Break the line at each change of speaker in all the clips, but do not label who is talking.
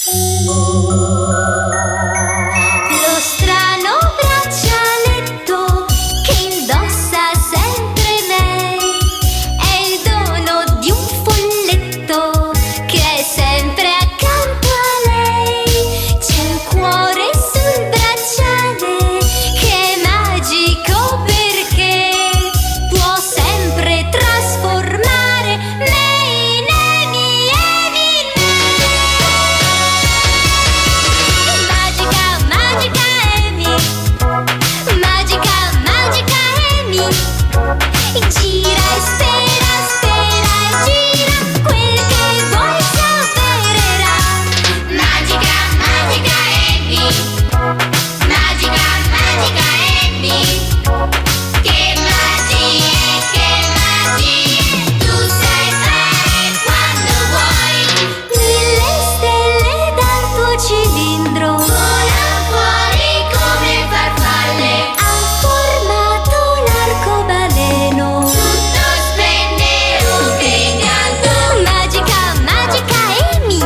Lo strano braccialetto che indossa sempre lei è il dono di un folletto che è sempre accanto a lei. C'è il cuore sul bracciale che è magico perché può sempre trasformare me in Amy, Amy in me. Magica, magica Amy, magica, magica Amy, gira e spera, spera e gira, quel che vuoi si avvererà. Magica, magica Amy, magica, magica Amy, che magie, tu sai fare quando vuoi. Mille stelle dal tuo cilindro volano fuori come farfalle, ha formato l'arcobaleno, tutto splende rubricato. Magica, magica Amy,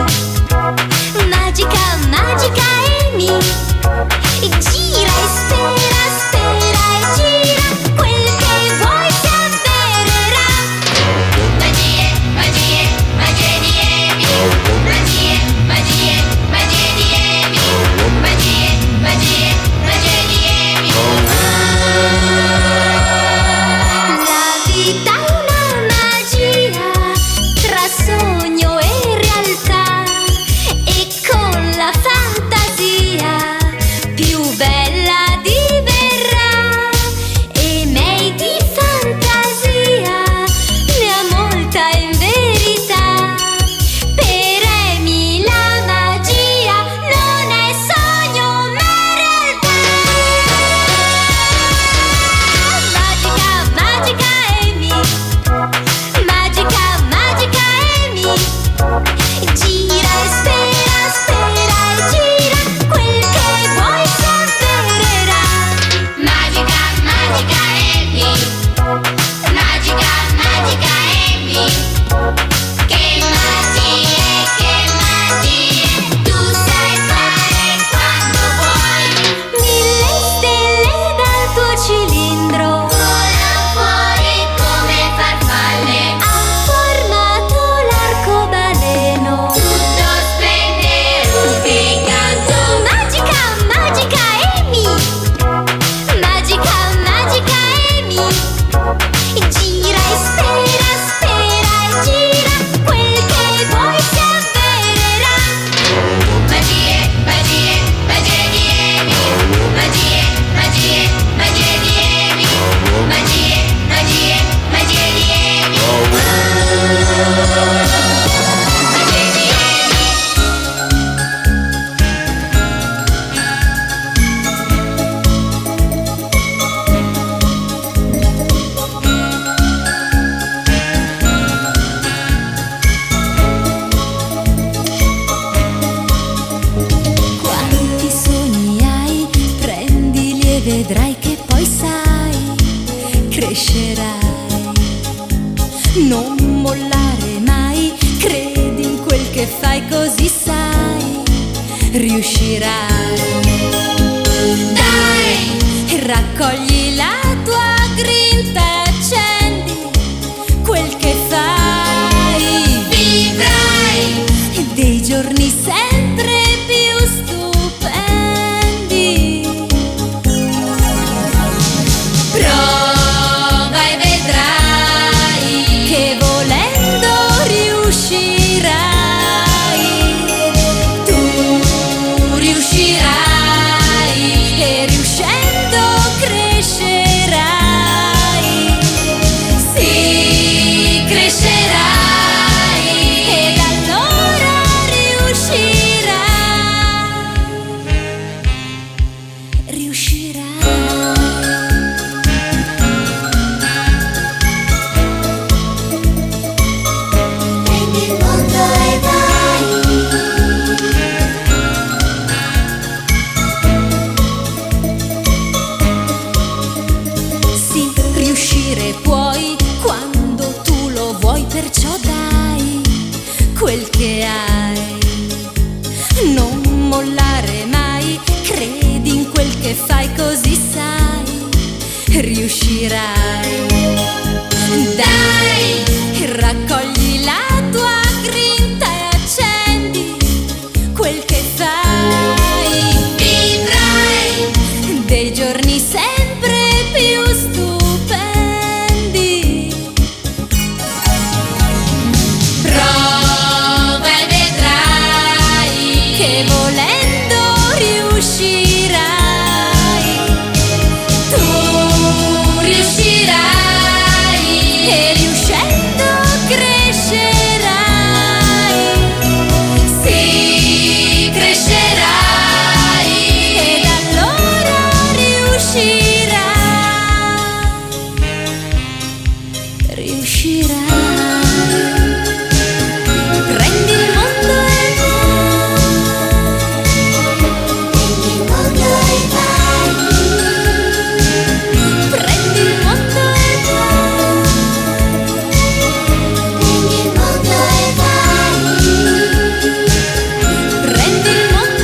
magica, magica Amy, gira e spera, spera e gira, quel che vuoi si avvererà. Magie, magie, magie di Amy, magie, magie, magie di Amy, magie, magie, magie di Amy. La vita è una magia tra sogno e realtà, e con la fantasia più bella diverrà. E May di fantasia ne ha molta in verità. Per Amy la magia non è sogno ma realtà. Magica, magica Amy, magica, magica Amy, gira e spera, spera e gira, quel che vuoi si avvererà. Magica, magica Amy, magica, magica Amy, che magie, tu sai fare quando vuoi. Mille stelle dal tuo cilindro volano fuori come farfalle, ha formato l'arcobaleno, tutto splende rubricato. Magica, magica Amy, magica, magica Amy, gira e spera, spera e gira, quel che vuoi si avvererà. Magie, magie, magie di Amy, magie, magie, magie di Amy, magie, magie, magie di Amy, magie di Amy. Quanti sogni hai? Prendili e vedrai che poi sai, crescerai. Non mollare mai, credi in quel che fai, così sai, riuscirai. Dai, raccogli la tua grinta e accendi quel che fai, vivrai dei giorni sempre più stupendi. Prova e vedrai che volendo riuscirai, tu riuscirai e riuscendo crescerai. Non mollare mai, credi in quel che fai, così sai, riuscirai. Dai, raccogli la tua grinta e accendi quel che fai. Vivrai dei giorni sempre più stupendi. Prova e vedrai che volendo riuscirai. Tu riuscirai e riuscendo crescerai. Sì, crescerai ed allora riuscirai. Prendi il mondo e vai. Prendi il mondo e vai. Prendi il mondo e prendi il mondo e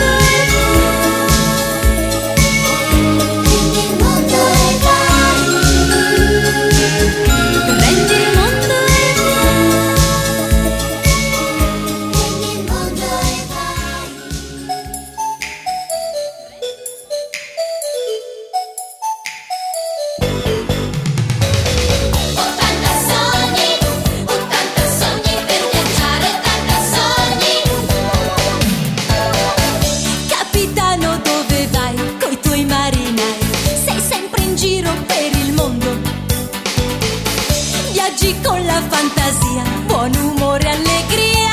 Ottanta sogni per viaggiare, 80 sogni. Capitano, dove vai coi tuoi marinai? Sei sempre in giro per il mondo. Viaggi con la fantasia, buon umore, allegria.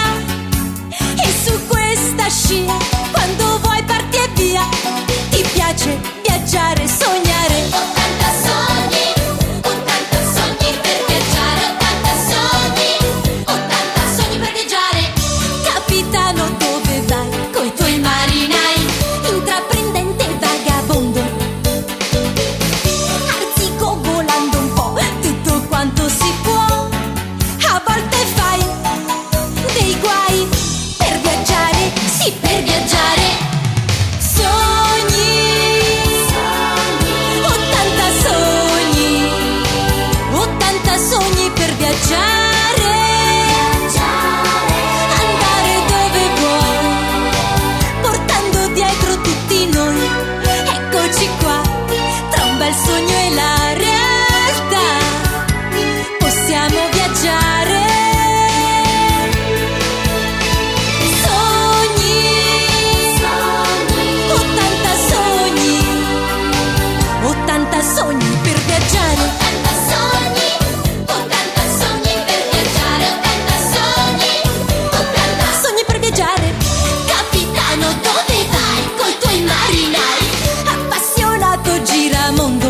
E su questa scia, quando vuoi parti e via. Ti piace viaggiare, sognare. 80 sogni per viaggiare, 80 sogni per viaggiare. Capitano, dove vai coi tuoi marinai? Intraprendente e vagabondo. Arzico volando un po', tutto quanto si può. A volte fai dei guai per viaggiare, sì, per viaggiare. Sogni, 80 sogni, 80 sogni per viaggiare. Andare dove vuoi, portando dietro tutti noi. Eccoci qua, tra un bel sogno e la realtà. Possiamo viaggiare. Sogni, 80 sogni, 80 sogni per viaggiare. 80 sogni per viaggiare, 80 sogni per viaggiare. Capitano, dove vai coi tuoi marinai? Appassionato giramondo.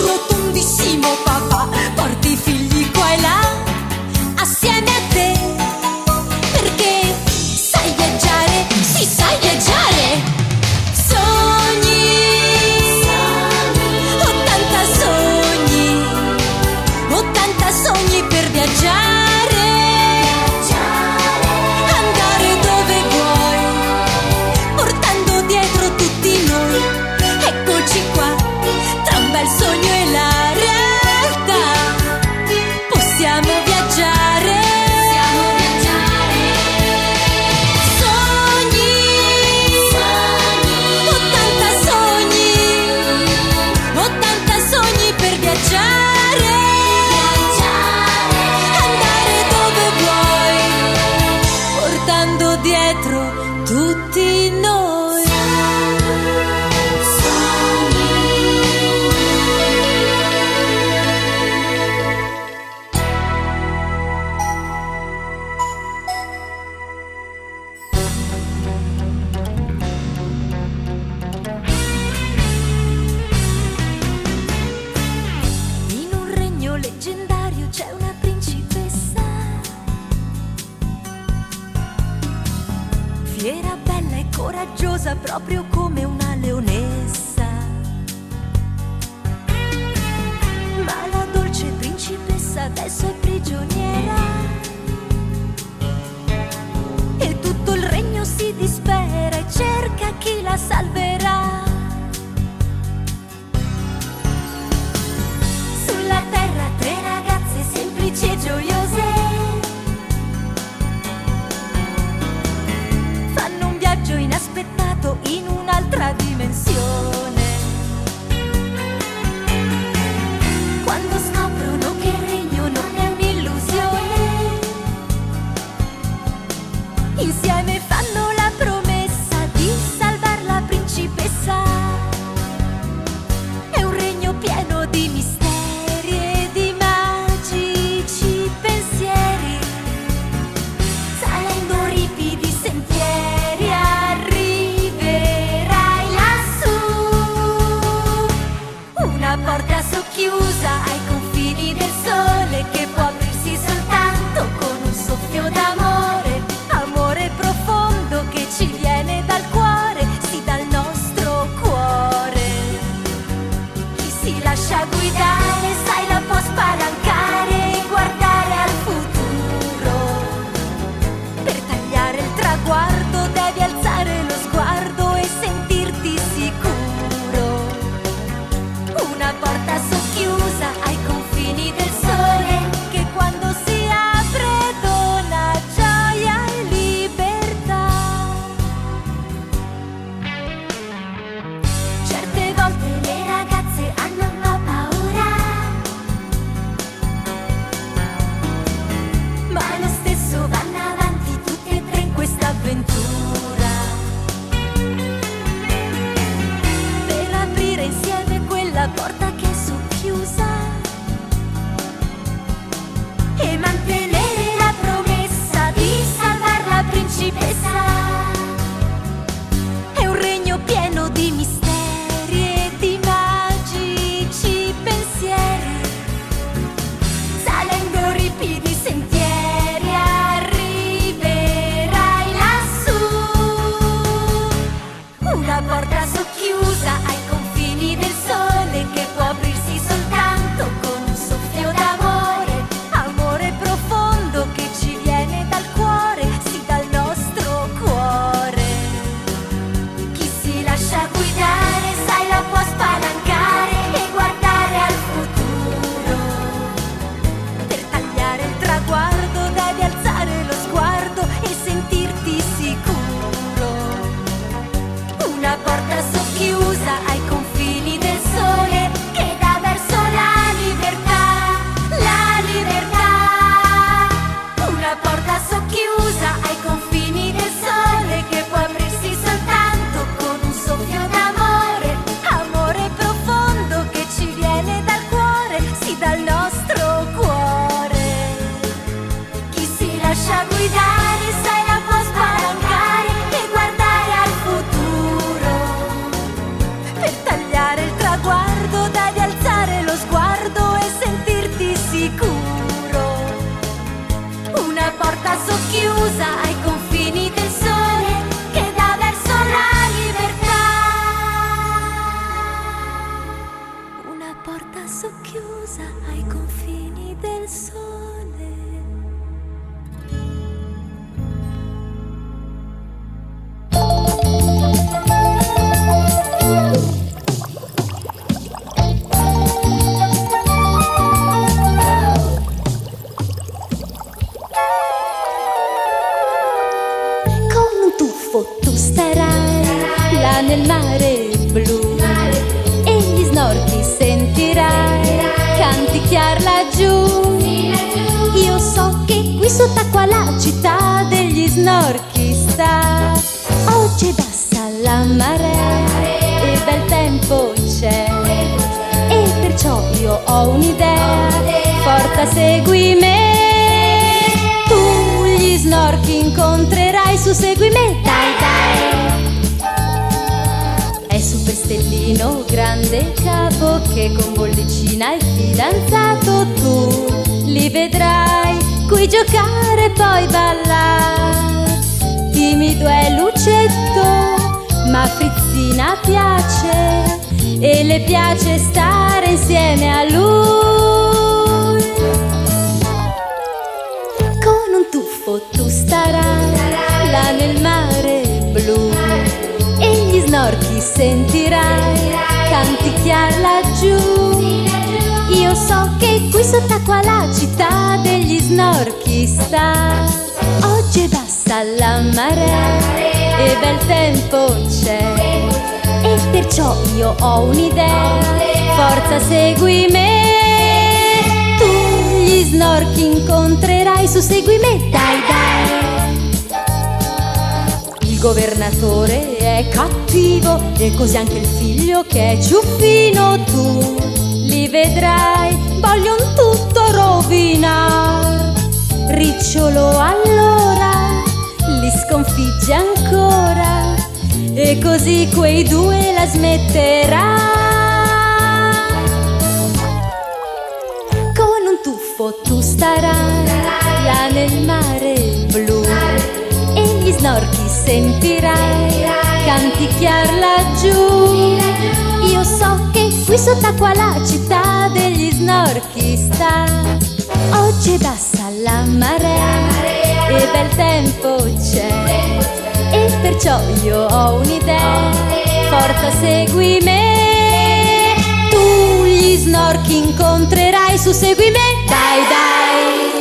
Rotondissimo papà, porti i figli qua e là assieme a te, perché sai viaggiare, sì, sai viaggiare. Sogni, 80 sogni, 80 sogni per viaggiare. Andare dove vuoi, portando dietro tutti noi. Eccoci qua, tra un bel sogno e la realtà. Possiamo viaggiare. Sogni, 80 sogni, 80 sogni per viaggiare. Andare dove vuoi, portando dietro tutti noi. In un regno leggendario c'è una principessa, fiera, bella e coraggiosa, proprio come una leonessa. Ma la dolce principessa adesso è prigioniera e tutto il regno insieme fanno la promessa di salvar la principessa. È un regno pieno di misteri e di magici pensieri. Salendo ripidi sentieri arriverai lassù. Una porta socchiusa ai confini del sole che può aprirsi soltanto con un soffio d'amore. Amore profondo che ci viene dal cuore, sì, dal nostro cuore. Chi si lascia guidare, sai, la può spalancare e guardare al futuro. Per tagliare il traguardo devi alzare lo sguardo e sentirti sicuro. Una porta socchiusa ai confini del sole che quando si apre dona gioia e libertà. Certe volte le ragazze hanno un po' paura, ma lo stesso vanno avanti tutte e tre in questa avventura. Per aprire insieme quella porta che è socchiusa e mantenere la promessa di salvar la principessa. È un regno pieno di misteri e di magici pensieri. Salendo ripidi sentieri arriverai lassù. Una porta socchiusa ai confini del sole che può aprirsi soltanto con un soffio d'amore. Amore profondo che ci viene dal cuore, sì, dal nostro cuore. Chi si lascia guidare, sai, la può spalancare e guardare al futuro. Per tagliare il traguardo devi alzare lo sguardo e sentirti sicuro. Una porta socchiusa ai confini del sole che dà verso la libertà, la libertà. Una porta socchiusa ai confini del sole che può aprirsi soltanto con un soffio d'amore. Amore profondo che ci viene dal cuore, sì, dal nostro cuore. Chi si lascia guidare, sai, la può spalancare e guardare al futuro. Per tagliare il traguardo devi alzare lo sguardo e sentirti sicuro. Una porta socchiusa ai confini del sole che dà verso la libertà. Una porta socchiusa ai confini del sole. Con un tuffo tu starai là nel mare blu e gli snorchi sentirai canticchiar laggiù. Io so che qui sott'acqua la città degli snorchi sta. Oggi è bassa la marea e bel tempo c'è, e perciò io ho un'idea, forza segui me. Tu gli snorchi incontrerai, su segui me, dai dai. È Super Stellino, grande capo, che con bollicina è fidanzato. Tu li vedrai qui giocare e poi ballare. Timido è Lucetto, ma Frizzina piace e le piace stare insieme a lui. Con un tuffo tu starai là nel mare blu e gli snorchi sentirai canticchiar laggiù. Io so che qui sott'acqua la città degli snorchi sta. Oggi è bassa la marea e bel tempo c'è, e perciò io ho un'idea, forza segui me. Tu gli snorchi incontrerai, su segui me, dai dai. governatore è cattivo e così anche il figlio che è ciuffino. Tu li vedrai, vogliono tutto rovinar. Ricciolo allora li sconfigge ancora e così quei due la smetterà. Con un tuffo tu starai là nel mare blu e gli snorchi sentirai canticchiar laggiù. Io so che qui sott'acqua la città degli snorchi sta. Oggi è bassa la marea e bel tempo c'è, e perciò io ho un'idea, forza segui me. Tu gli snorchi incontrerai, su segui me, dai dai.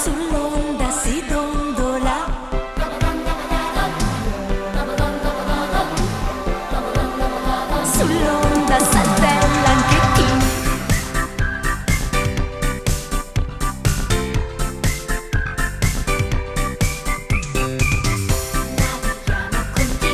Sull'onda si dondola, sull'onda saltella anche chi. Navighiamo con te,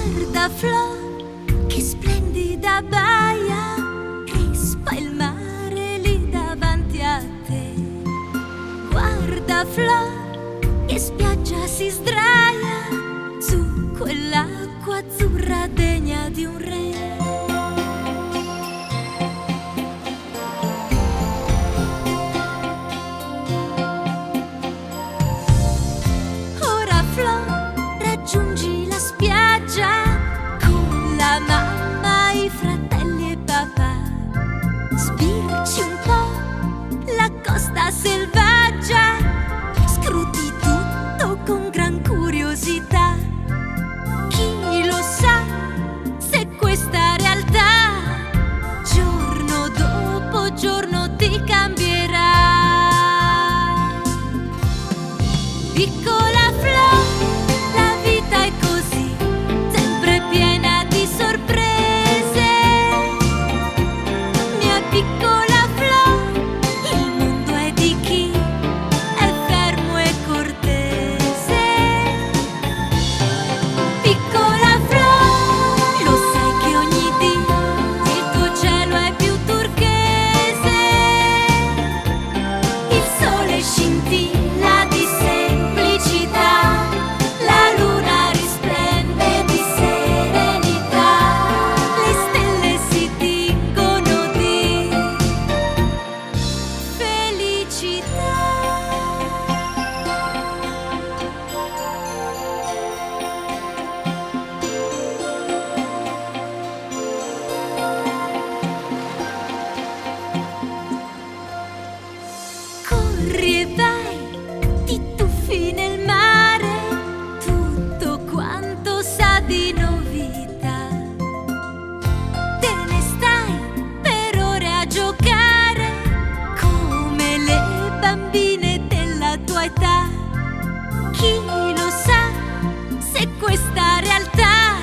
Guarda Flo, che splendida baia, crispa il mare lì davanti a te. Guarda Flo, che spiaggia si sdraia su quell'acqua azzurra degna di un re. Ora Flo, raggiungi la spiaggia con la mamma, i fratelli e papà. Spirci un po' la costa selvaggia, scruti tutto con gran curiosità. Chi lo sa se questa realtà giorno dopo giorno ti cambierà. Piccola Flo, la vita è così, sempre piena di sorprese. Mia piccola Flo, il mondo è di chi è fermo e cortese. Piccola Flo, lo sai che ogni dì il tuo cielo è più turchese. Il sole scintilla di semplicità, la luna risplende di serenità, le stelle si tingono di felicità. Corri e vai, ti tuffi nel mare, tutto quanto sa di novità. Te ne stai per ore a giocare come le bambine della tua età. Chi lo sa se questa realtà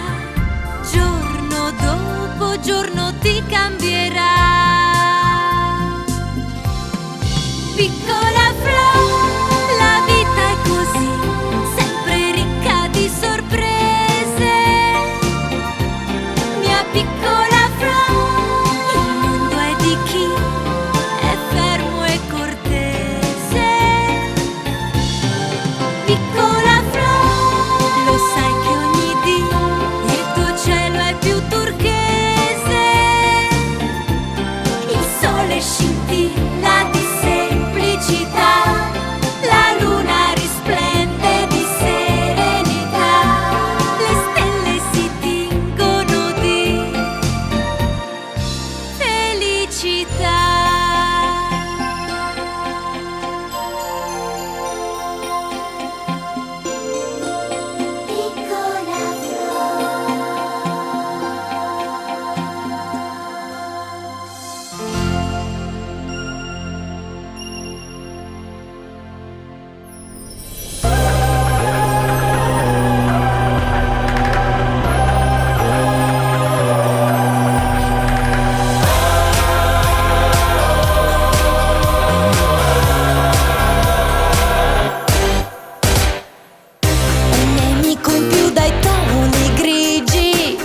giorno dopo giorno ti cambierà. Piccola Flo, la vita è così, sempre ricca di sorprese. Mia piccola Flo, il mondo è di chi è fermo e cortese. Piccola Flo, lo sai che ogni dì il tuo cielo è più turchese. Il sole scintilla di semplicità, la luna risplende di serenità, le stelle si tingono di felicità. Piccola Flo. Un nemico in più dai toni grigi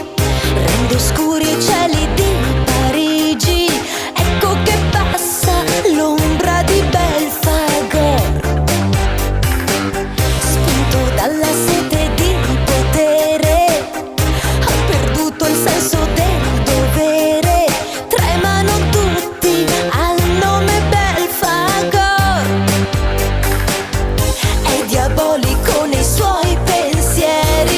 rende oscuri i cieli di Parigi. Ecco che passa l'ombra di Belfagor, spinto dalla sete di potere, ha perduto il senso del dovere. Tremano tutti al nome Belfagor, è diabolico nei suoi pensieri.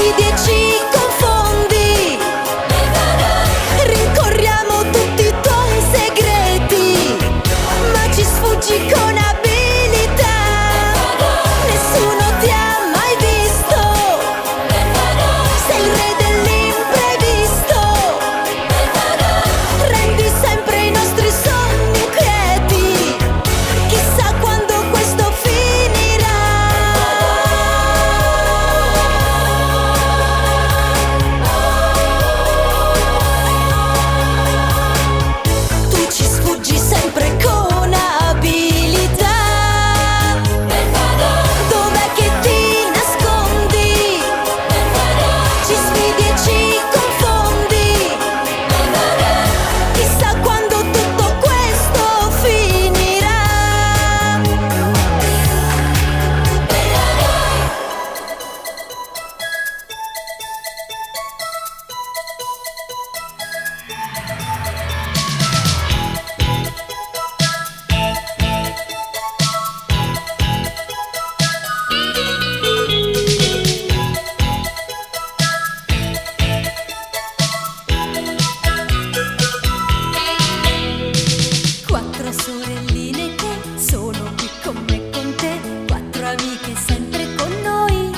sfidi e ci confondi. Rincorriamo tutti i tuoi segreti, ma ci sfuggi con abilità. Nessuno ti ha mai visto, sei il re dell'imprevisto. Rendi sempre i nostri sogni quieti, chissà quando questo finirà. Tu ci sfuggi sempre con abilità. Dov'è che ti nascondi? Ci sfidi e ci confondi. Chissà quando tutto questo finirà. Quattro sorelline che sono qui con me e con te, quattro amiche sempre con noi.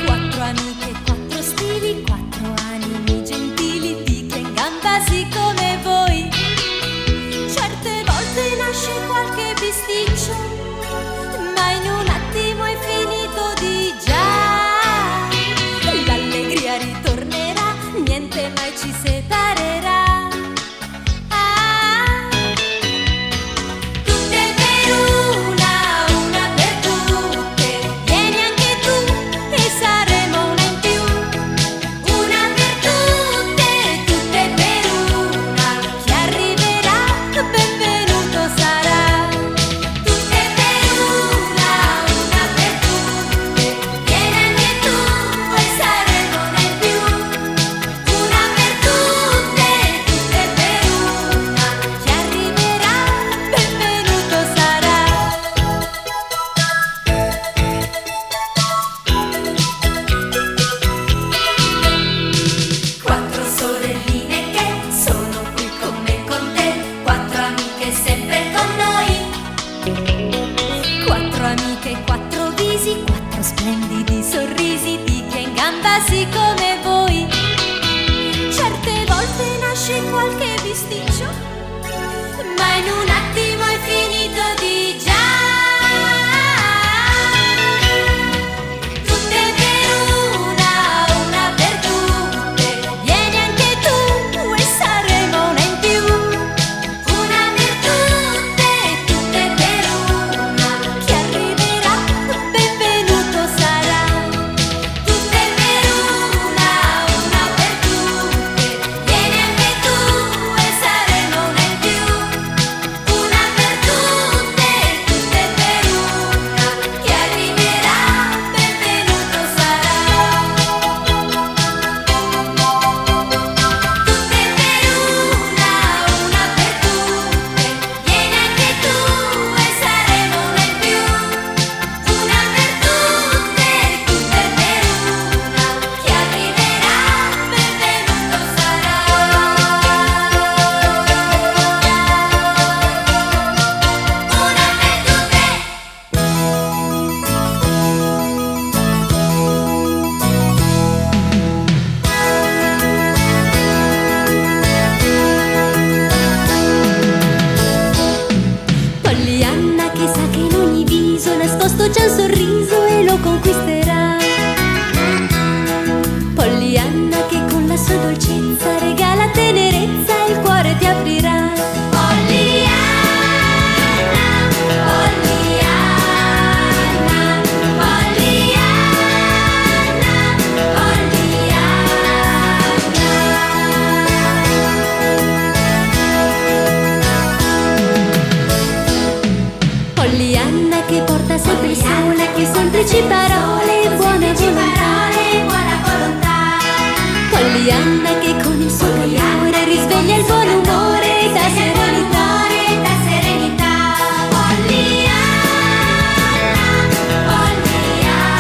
Quattro amiche, quattro stili, quattro animi gentili di che in gamba sì come voi. Certe volte nasce qualche bisticcio, ma in un attimo è finito di già. L'allegria ritornerà, niente mai ci separerà. Tutte per una per tutte. Vieni anche tu e saremo una in più. Una per tutte, tutte per una. Chi arriverà, benvenuto sarà. Tutte per una per tutte. Vieni anche tu e saremo una in più. Una per tutte, tutte per una. Chi arriverà, benvenuto sarà. Quattro sorelline che sono qui con me e con te, quattro amiche sempre con noi. Quattro amiche, quattro visi, quattro splendidi sorrisi di chi è in gamba sì come voi. Certe volte nasce qualche bisticcio, ma in un attimo è finito di già. Tutte per una per tutte. Vieni anche tu e saremo una in più. Una per tutte, tutte per una. Chi arriverà, benvenuto sarà. Tutte per una per tutte. Vieni anche tu e saremo una in più. Una per tutte, tutte per una. Chi arriverà, benvenuto sarà. Tutte per una per tutte. Vieni anche tu e saremo una in più. Una per tutte, tutte per una. Chi arriverà, benvenuto sarà. Una per tutte. Pollyanna che sa che in ogni viso nascosto c'è un sorriso e lo conquisterà. Pollyanna che con la sua dolcezza regala tenerezza e il cuore ti aprirà. Pollyanna, Pollyanna, Pollyanna, Pollyanna. Pollyanna che porta sempre il sole, che semplici parole e buona volontà. Pollyanna che con il suo calore risveglia il buon umore e dà serenità. Pollyanna, Pollyanna,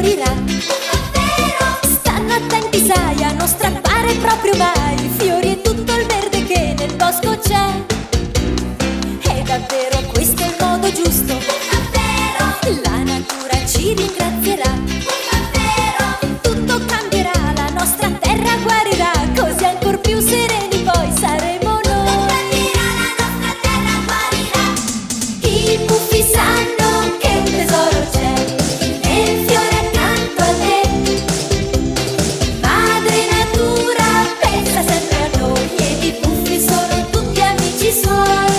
guarirà. Stanno attenti, sai, a non strappare proprio mai i fiori e tutto il verde che nel bosco c'è. È davvero questo il modo giusto, la natura ci ringrazierà. Tutto cambierà, la nostra terra guarirà, così ancor più sereni poi saremo noi. La nostra terra guarirà. I puffi sanno che un tesoro c'è nel fiore accanto a te. Madre natura pensa sempre a noi ed i puffi sono tutti amici suoi.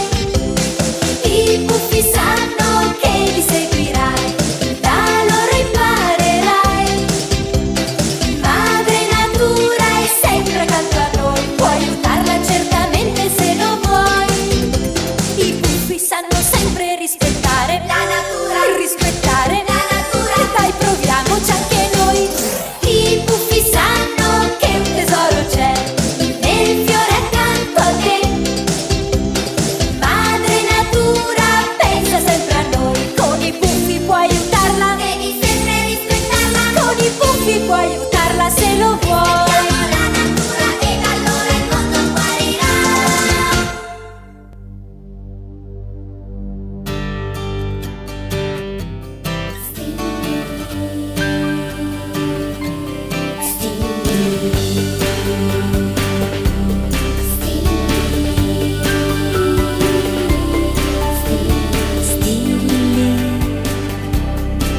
I puffi sanno che li seguirai, da loro imparerai. Madre natura è sempre accanto a noi, puoi aiutarla certamente se lo vuoi. I puffi sanno sempre rispettare la natura, rispettare la natura. Dai, proviamoci anche noi. I puffi sanno che un tesoro c'è nel fiore accanto a te. Madre natura pensa sempre a noi, con i puffi puoi aiutarla, devi sempre rispettarla. Con i puffi puoi aiutarla se lo vuoi. La natura ed allora il mondo guarirà. Stilli,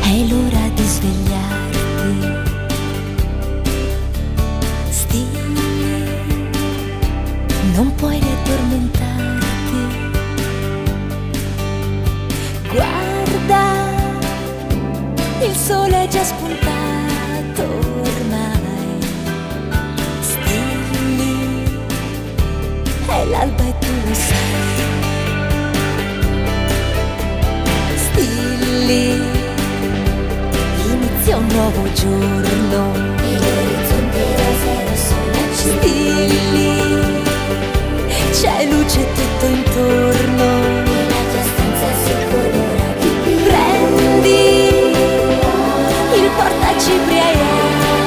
è l'ora di svegliarti. Stilli, non puoi riaddormentarti. Guarda, il sole è già spuntato ormai. Stilli, è l'alba e tu lo sai. Stilli, inizia un nuovo giorno e l'orizzonte roseo sono accesi. Stilli, c'è luce tutto intorno e la tua stanza si colora di più. Prendi il portacipri e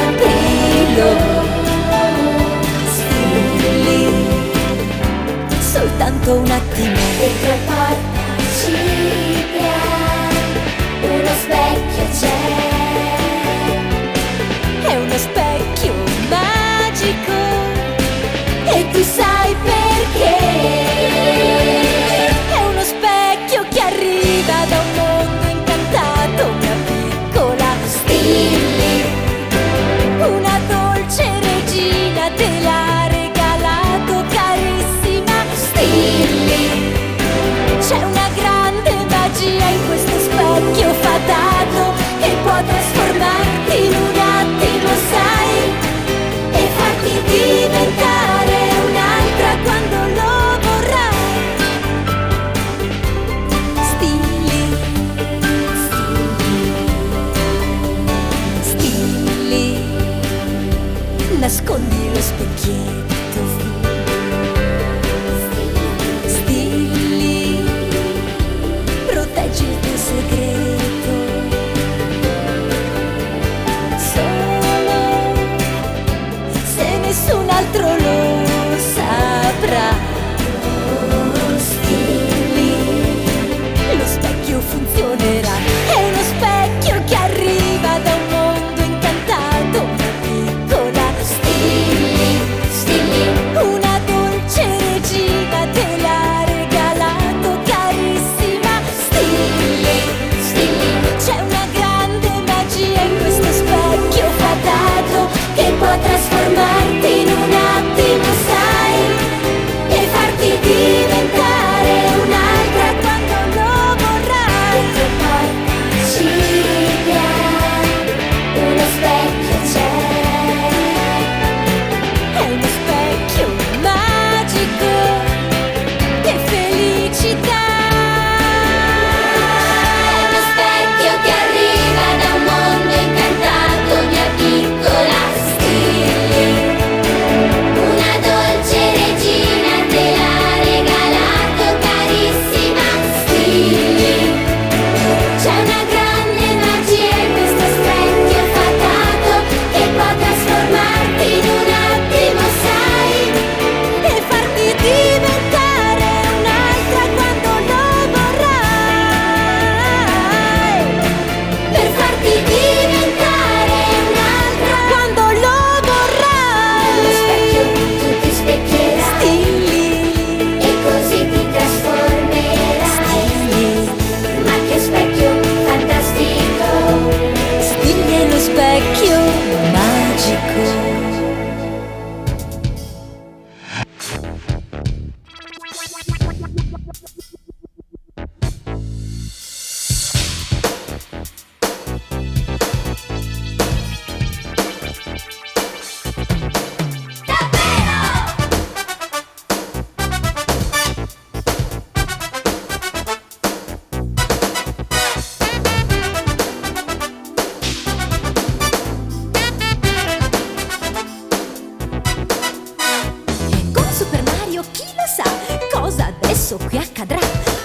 aprilo. Stilli, soltanto una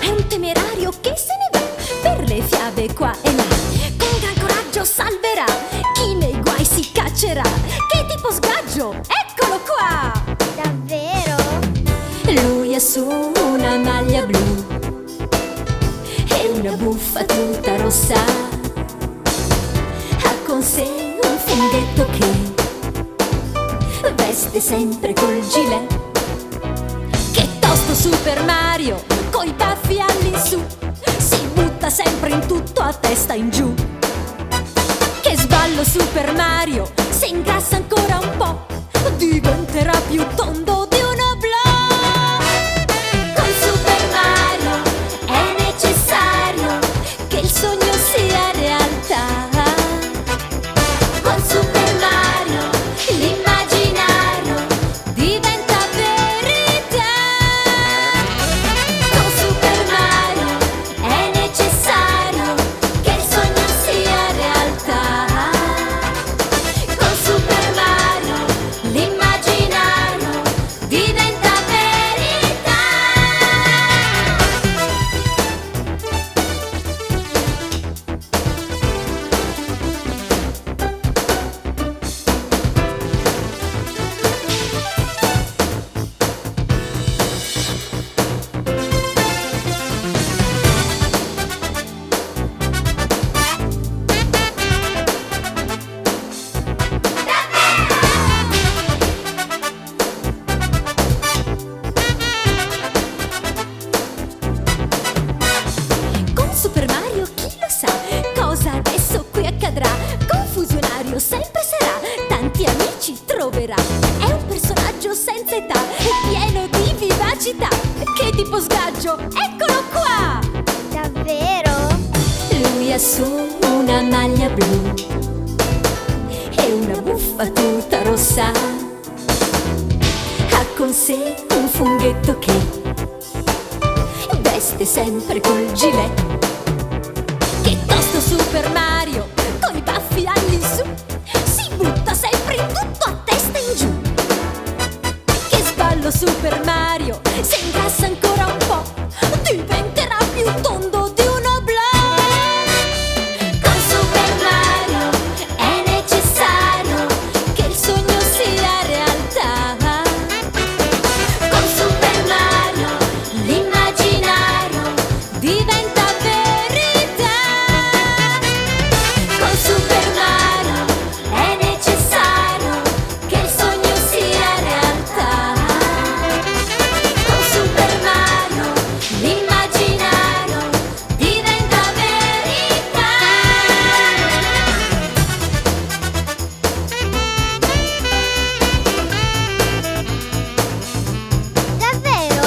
è un temerario che se ne va per le fiabe qua e là. Con gran coraggio salverà chi nei guai si caccerà. Che tipo sgaggio, eccolo qua!
Davvero?
Lui ha su una maglia blu e una buffa tutta rossa. Ha con sé un funghetto che veste sempre col gilet. Che tosto Super Mario, coi baffi all'insù, si butta sempre in tutto a testa in giù. Che sballo Super Mario, se ingrassa ancora un po', diventerà più tondo di un oblò. Con Super Mario è necessario che il sogno sia realtà. Con Super Mario l'immaginario diventa verità. Con Super Mario è necessario che il sogno sia realtà. Con Super Mario l'immaginario diventa verità. Con Super Mario chi lo sa cosa adesso qui accadrà. Confusionario sempre sarà, tanti amici troverà. È un personaggio senza età, pieno di vivacità. Che tipo sgaggio, eccolo qua!
Davvero?
Lui ha su una maglia blu e una buffa tutta rossa. Ha con sé un funghetto che veste sempre col gilet. Che tosto Super Mario, coi baffi all'insù, si butta sempre in tutto a testa in giù. Che sballo Super Mario, se ingrassa ancora un po', diventerà più tondo di un oblò. Con Super Mario è necessario che il sogno sia realtà. Con Super Mario l'immaginario diventa verità. Con Super Mario è necessario che il sogno sia realtà. Con Super Mario l'immaginario diventa verità.
Davvero?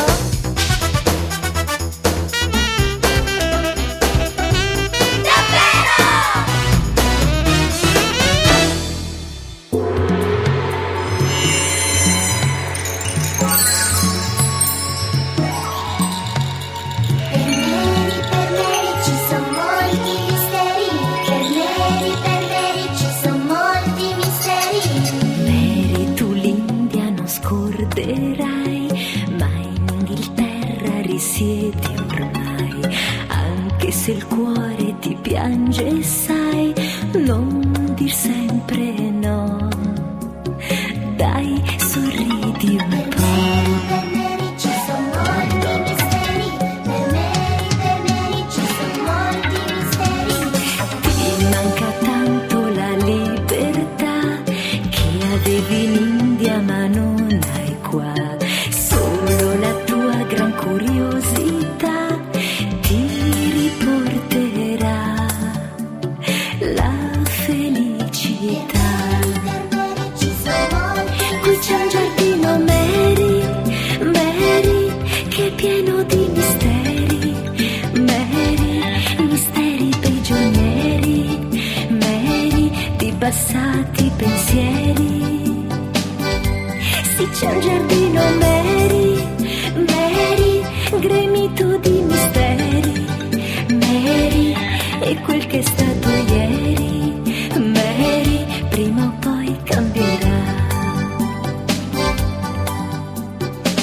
Per Mary ci son molti misteri. Per Mary ci son molti misteri.
Mary, tu l'India non scorderai, ma in Inghilterra risiedi ormai. Anche se il cuore ti piange, sai, non dir sempre no. Dai, sorridi un po'.
Per Mary ci son molti misteri. Per Mary ci son molti misteri.
Ti manca tanto la libertà che avevi in India ma non hai qua. Solo la tua gran curiosità ti riporterà la felicità.
Per Mary ci son molti
Qui c'è un giardino Mary, Mary, che è pieno di misteri. Mary, misteri prigionieri. Mary, di passati pensieri. Sì, c'è un giardino Mary, Mary, gremito di misteri. Mary, è quel che è stato ieri. Mary, prima o poi cambierà.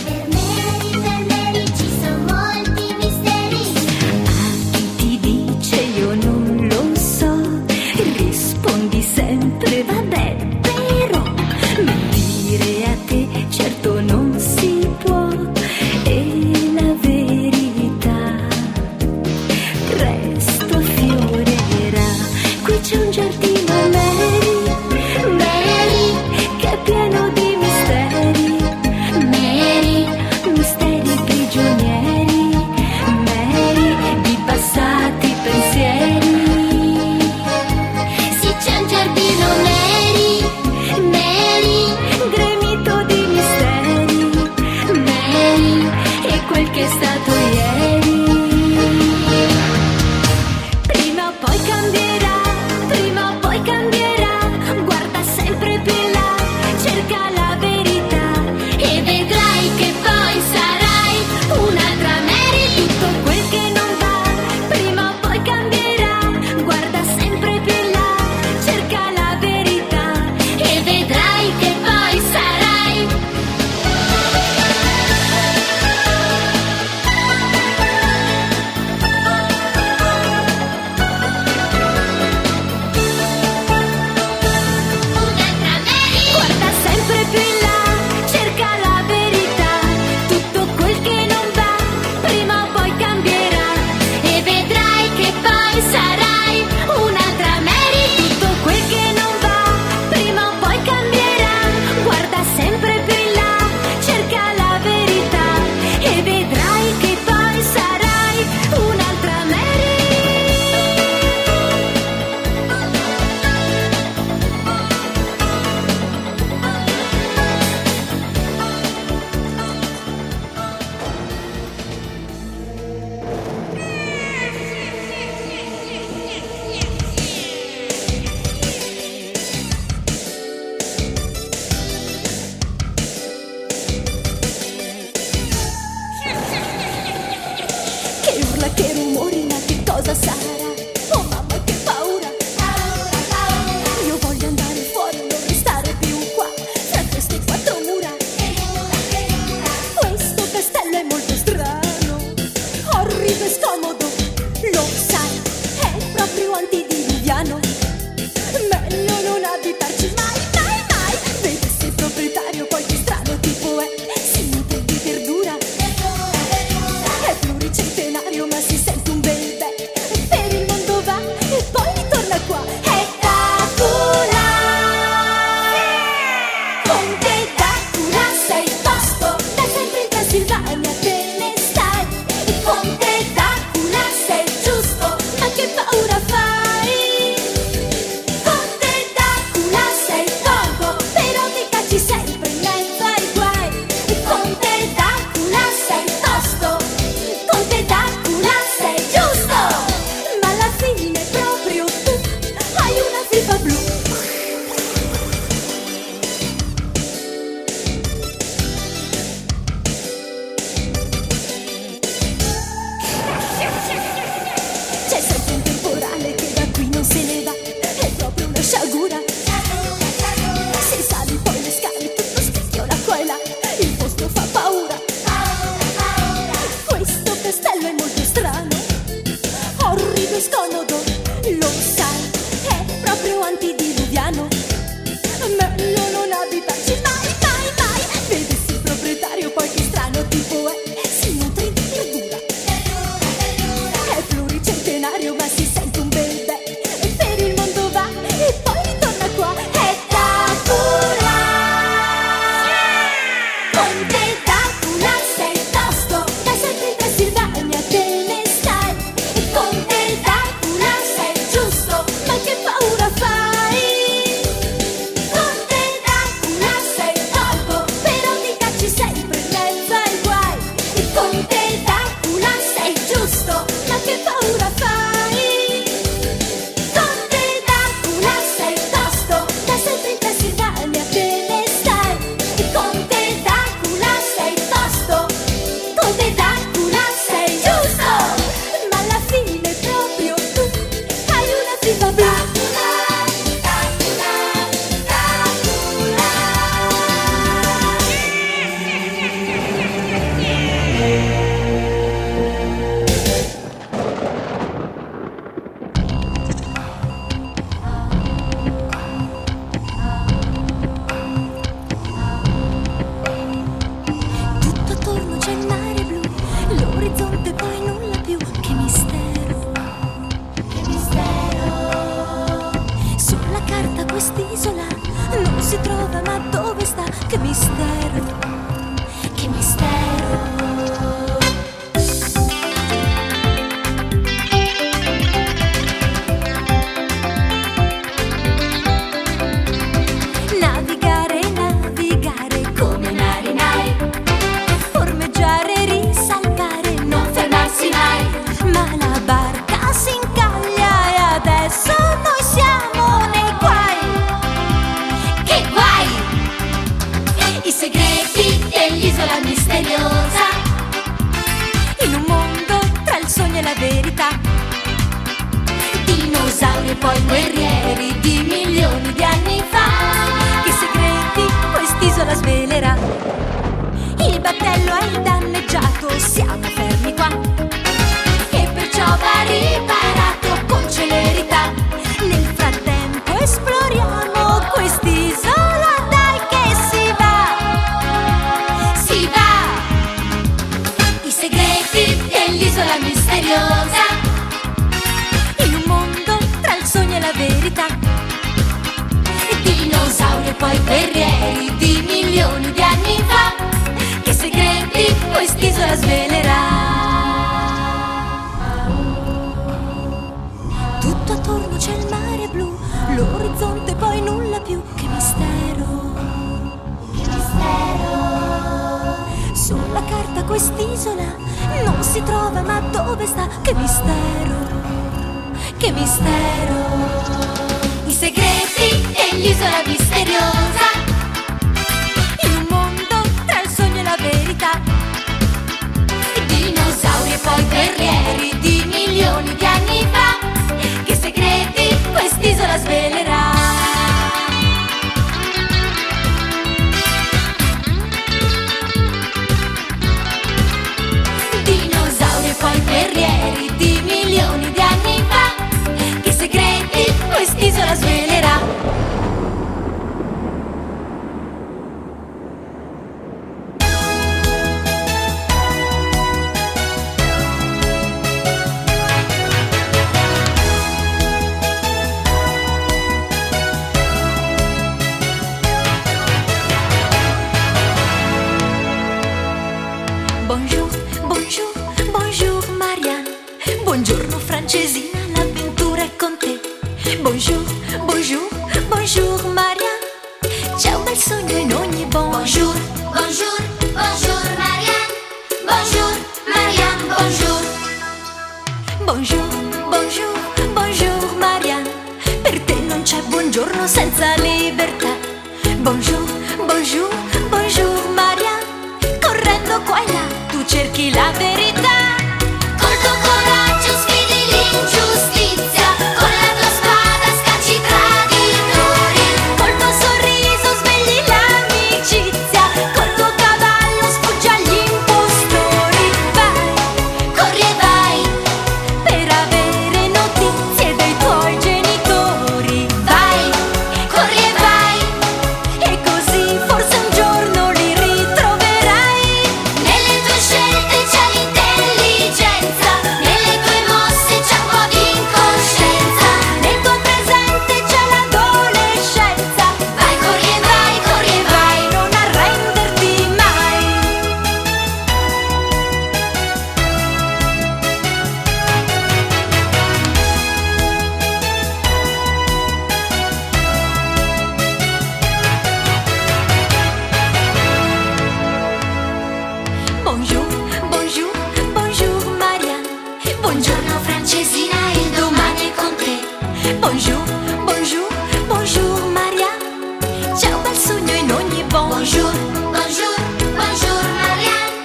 Per Mary ci son molti misteri.
urla, che rumori, ma che cosa sarà? Oh mamma, che paura!
Paura, paura,
Io voglio andare fuori, non restare più qua, fra queste quattro mura.
che mura, che mura.
Questo castello è molto strano, orribile e scomodo, lo sai, è proprio antediluviano. Meglio non abitarci mai, mai, mai. Vedi se il proprietario poi che strano tipo è, si nutre di verdura, è pluricentenario ma si sente un bel bel, per il mondo va e poi ritorna qua. È Dracula! Conte Dracula, sei tosto, da sempre in Transilvania te ne stai. Conte Dracula, sei giusto, ma che paura fai? Conte Dracula, sei torvo, però ti cacci sempre in mezzo ai guai. Conte Dracula, sei tosto, Conte Dracula, sei giusto, ma alla fine proprio tu hai una fifa blu. C'è sempre un temporale che da qui non se ne va, è proprio una sciagura. Se sali poi le scale tutto scricchiola qua e là, il posto fa paura. Questo castello è molto strano, orribile e scomodo, lo sai, è proprio antediluviano. Meglio non abitarci mai, mai, mai. Vedi se il proprietario poi che strano tipo è, si nutre di verdura, è pluricentenario ma si sente un bel bel, per il mondo va e poi ritorna qua. È Dracula! Conte Dracula, sei tosto, da sempre in Transilvania te ne stai. Conte Dracula, sei giusto, ma che paura fai? Conte Dracula, sei torvo, però ti cacci sempre in mezzo ai guai. Conte Dracula, sei giusto, ma che paura fai? Conte Dracula, sei tosto, da sempre in Transilvania te ne stai. Conte Dracula, sei tosto, Conte Dracula, sei giusto, ma alla fine proprio tu hai una fifa blu. Tutto attorno c'è il mare blu, l'orizzonte poi nulla più. Che mistero, che mistero. Sulla carta quest'isola non si trova, ma dove sta? Che mistero, che mistero. Navigare, navigare come marinai, ormeggiare, risaltare, non fermarsi mai. Ma la barca si incaglia e adesso noi siamo nei guai. Che guai! I segreti dell'isola misteriosa, in un mondo tra il sogno e la verità. Dinosauri e poi guerrieri di milioni di anni fa. Che segreti quest'isola svelerà? Il battello è danneggiato, siamo fermi qua, e perciò va riparato con celerità. Nel frattempo esploriamo quest'isola, dai che si va, si va. I segreti dell'isola misteriosa, in un mondo tra il sogno e la verità. Dinosauri e poi guerrieri di milioni di anni fa. Che segreti quest'isola svelerà? Tutto attorno c'è il mare blu, l'orizzonte poi nulla più. Che mistero, che mistero. Sulla carta quest'isola non si trova, ma dove sta? Che mistero, che mistero. I segreti dell'isola misteriosa, in un mondo tra il sogno e la verità. Dinosauri e poi guerrieri Buongiorno Francesina, l'avventura è con te. Bonjour, bonjour, bonjour Marianne. C'è un bel sogno in ogni bonjour.
Bonjour, bonjour Marianne. Bonjour Marianne, bonjour.
Bonjour, bonjour, bonjour Marianne. Per te non c'è buongiorno senza libertà. Bonjour, bonjour, bonjour Marianne. Correndo qua e là tu cerchi la verità.
Col tuo coraggio sfidi l'ingiustizia, con la tua spada scacci i traditori.
Col tuo sorriso svegli l'amicizia, col tuo cavallo sfuggi agli impostori. Vai,
Corri e vai,
per avere notizie dei tuoi genitori.
vai, corri e vai.
E così forse un giorno li ritroverai.
Nelle tue scelte c'è l'intelligenza, nelle tue mosse c'è un po' di incoscienza.
Nel tuo presente c'è l'adolescenza.
Vai, corri e vai, corri e vai.
Non arrenderti mai. Bonjour, bonjour, bonjour Marianne.
Buongiorno Francesina, il domani è con te.
Bonjour, bonjour, bonjour Marianne. C'è un bel sogno in ogni
Bonjour, bonjour, bonjour Marianne.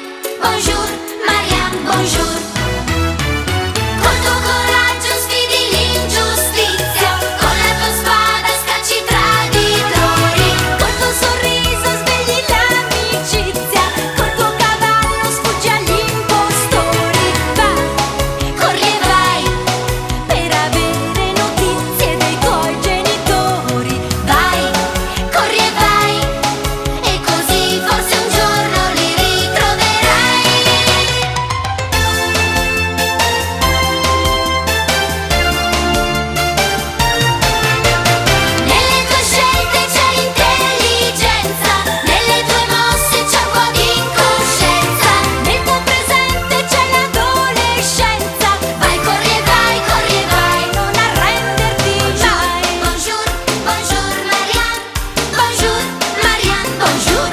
Bonjour Marianne, bonjour. Col tuo coraggio sfidi l'ingiustizia, con la tua spada scacci i traditori.
Col tuo sorriso svegli l'amicizia, col tuo cavallo sfuggi agli impostori. Vai,
Corri e vai,
per avere notizie dei tuoi genitori.
vai, corri e vai. E così forse un giorno li ritroverai. Nelle tue scelte c'è l'intelligenza, nelle tue mosse c'è un po' di incoscienza.
Nel tuo presente c'è l'adolescenza.
Vai, corri e vai, corri e vai.
Non arrenderti mai.
Bonjour, bonjour Marianne. Bonjour Marianne, bonjour.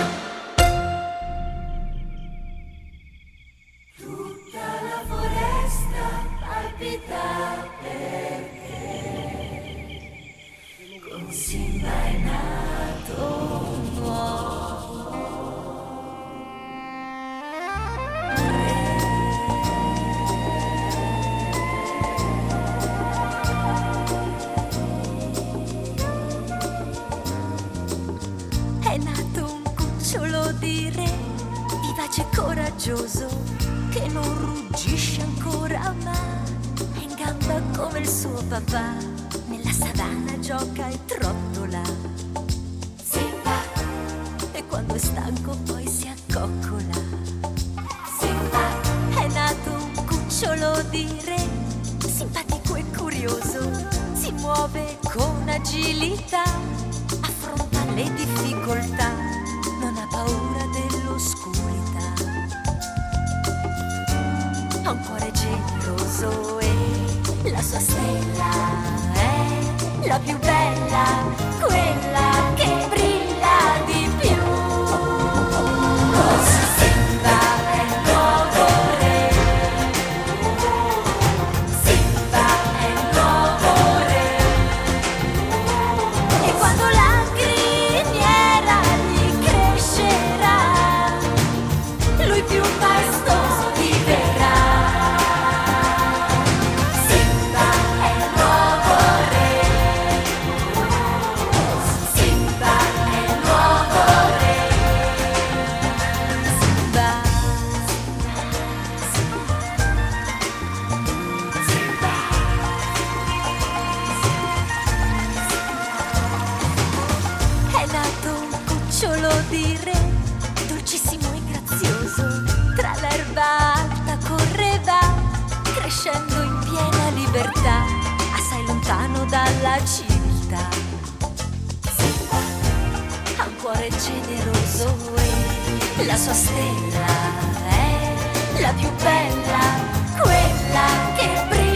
È nato un cucciolo di re, vivace e coraggioso, che non ruggisce ancora, ma è in gamba come il suo papà. Nella savana gioca e trottola.
Simba,
E quando è stanco poi si accoccola.
Simba,
È nato un cucciolo di re, simpatico e curioso, si muove con agilità, affronta le difficoltà, non ha paura dell'oscurità. Ha un cuore generoso e la sua stella è la più bella, quella che brilla di più. Così Simba è il nuovo re. Simba è il nuovo re. E quando la criniera gli crescerà, lui più maestoso diverrà. Simba è il nuovo re. Simba è il nuovo re. Simba. È nato un cucciolo di re, dolcissimo e grazioso, tra l'erba alta correva, crescendo in piena libertà, assai lontano dalla civiltà. Ha un cuore generoso e la sua stella è la più bella, quella che brilla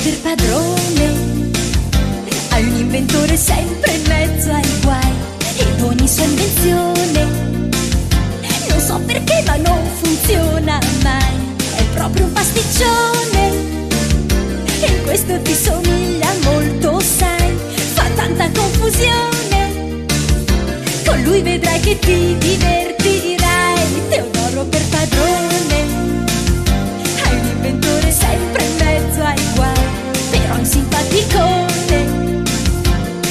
per padrone, hai un inventore sempre in mezzo ai guai, ed ogni sua invenzione non so perché ma non funziona mai, è proprio un pasticcione, e in questo ti somiglia molto, sai, fa tanta confusione, con lui vedrai che ti divertirai. Teodoro per padrone, hai un inventore sempre in mezzo ai guai, però è un simpaticone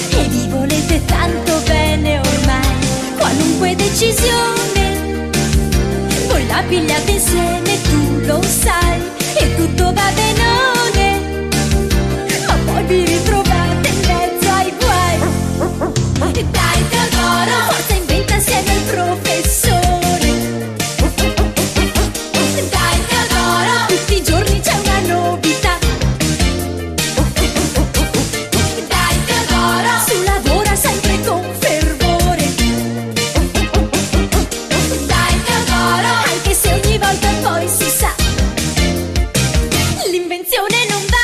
e vi volete tanto bene ormai. Qualunque decisione voi la pigliate insieme, tu lo sai, e tutto va benone, ma poi vi ritrovate in mezzo ai guai. Dai Teodoro, forza inventa insieme al professore. Dai Teodoro, tutti i giorni c'è una novità. Dai Teodoro, su lavora sempre con fervore. Dai Teodoro, anche se ogni volta poi si sa, l'invenzione non va.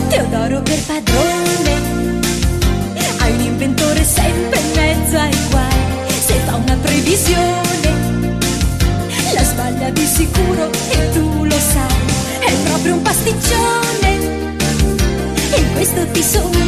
Teodoro per padrone, hai un inventore sempre in mezzo ai guai, se fa una previsione la sbaglia di sicuro e tu lo sai, è proprio un pasticcione, e in questo ti somiglia